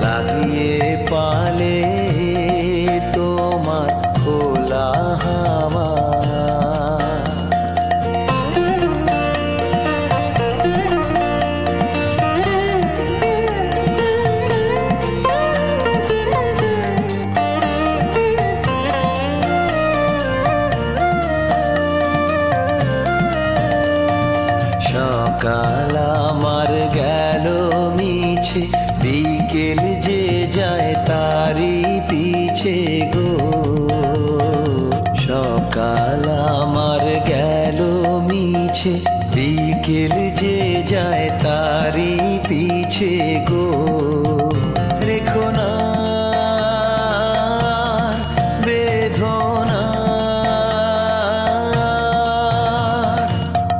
লাগিয়ে পালে তোমার খোলা হাওয়া। সকাল আমার গেল মিছে, বিকেল যে যায় তারি পিছে গো। সকাল আমার গেল মিছে, বিকেল যে যায় তারি পিছে গো। রেখো না বেদনা,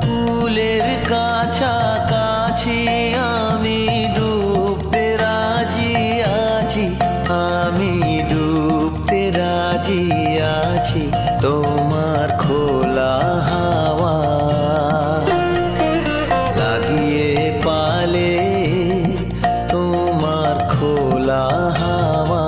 ফুলের কাছাকাছি আমি ডুবতে রাজি আছি, আমি ডুবতে রাজি আছি তোমার খোলা হাওয়া। লাগিয়ে পালে তোমার খোলা হাওয়া।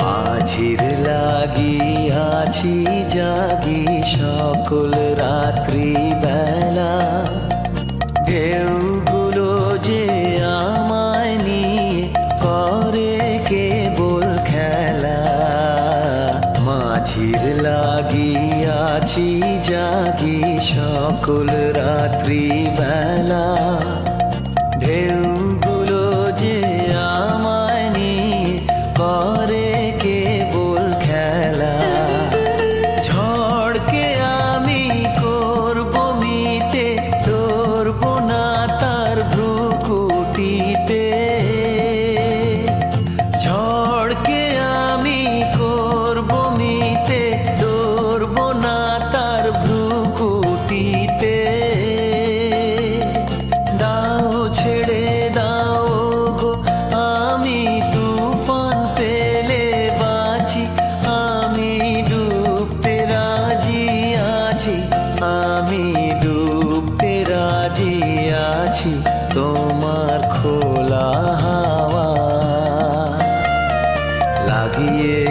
মাঝির লাগিয়াছি জাগি সকল রাত্রি বেলা, ঢেউগুলো যে আমায় নিয়ে করে কেবল খেলা। মাঝির লাগিয়াছি জাগি সকল রাত্রি বেলা, ঢেউগুলো যে আমায় নিয়ে করে কেবল খেলা। ঝড়কে আমি করব মিতে, ধরব না তার ভ্রুকুটিতে। ঝড়কে আমি করব মিতে, ধরব না তার ভ্রুকুটিতে। দাও ছেড়ে দাও গো, আমি তুফান পেলে বাঁচি, আমি ডুবতে রাজি আছি, আমি ডুবতে রাজি আছি তোমার খোলা হাওয়া। লাগিয়ে